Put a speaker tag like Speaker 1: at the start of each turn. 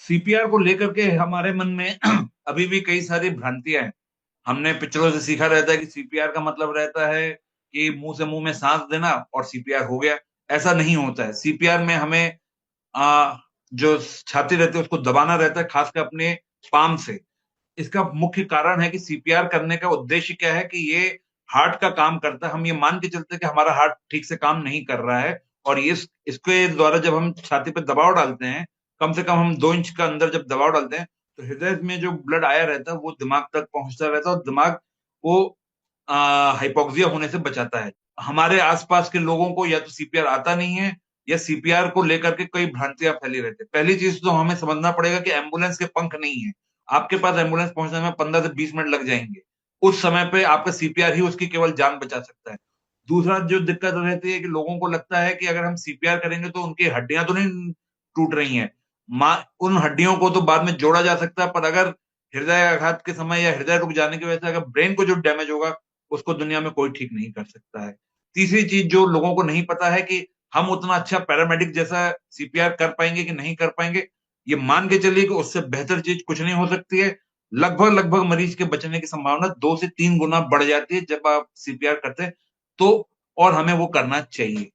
Speaker 1: CPR को लेकर के हमारे मन में अभी भी कई सारी भ्रांतियां हैं। हमने पिक्चरों से सीखा रहता है कि सीपीआर का मतलब रहता है कि मुंह से मुंह में सांस देना और सीपीआर हो गया। ऐसा नहीं होता है। सीपीआर में हमें जो छाती रहती है उसको दबाना रहता है, खासकर अपने पाम से। इसका मुख्य कारण है कि सीपीआर करने का उद्देश्य क्या है कि ये हार्ट का काम करता है। हम ये मान के चलते हैं कि हमारा हार्ट ठीक से काम नहीं कर रहा है, और ये इसके द्वारा जब हम छाती पर दबाव डालते हैं, कम से कम हम 2 इंच का अंदर जब दबाव डालते हैं, तो हृदय में जो ब्लड आया रहता है वो दिमाग तक पहुंचता रहता है, और दिमाग को हाइपोक्सिया होने से बचाता है। हमारे आसपास के लोगों को या तो सीपीआर आता नहीं है, या सीपीआर को लेकर के कई भ्रांतियां फैली रहती है। पहली चीज तो हमें समझना पड़ेगा कि एम्बुलेंस के पंख नहीं है। आपके पास एम्बुलेंस पहुंचने में 15 से 20 मिनट लग जाएंगे। उस समय पे आपका सीपीआर ही उसकी केवल जान बचा सकता है। दूसरा जो दिक्कत रहती है कि लोगों को लगता है कि अगर हम सीपीआर करेंगे तो उनकी हड्डियां तो नहीं टूट रही हैं। उन हड्डियों को तो बाद में जोड़ा जा सकता है, पर अगर हृदय आघात के समय या हृदय रुक जाने की वजह से अगर ब्रेन को जो डैमेज होगा, उसको दुनिया में कोई ठीक नहीं कर सकता है। तीसरी चीज जो लोगों को नहीं पता है कि हम उतना अच्छा पैरामेडिक जैसा सीपीआर कर पाएंगे कि नहीं कर पाएंगे। ये मान के चलिए कि उससे बेहतर चीज कुछ नहीं हो सकती है। लगभग लगभग मरीज के बचने की संभावना 2 से 3 गुना बढ़ जाती है जब आप सीपीआर करते हैं। तो और हमें वो करना चाहिए।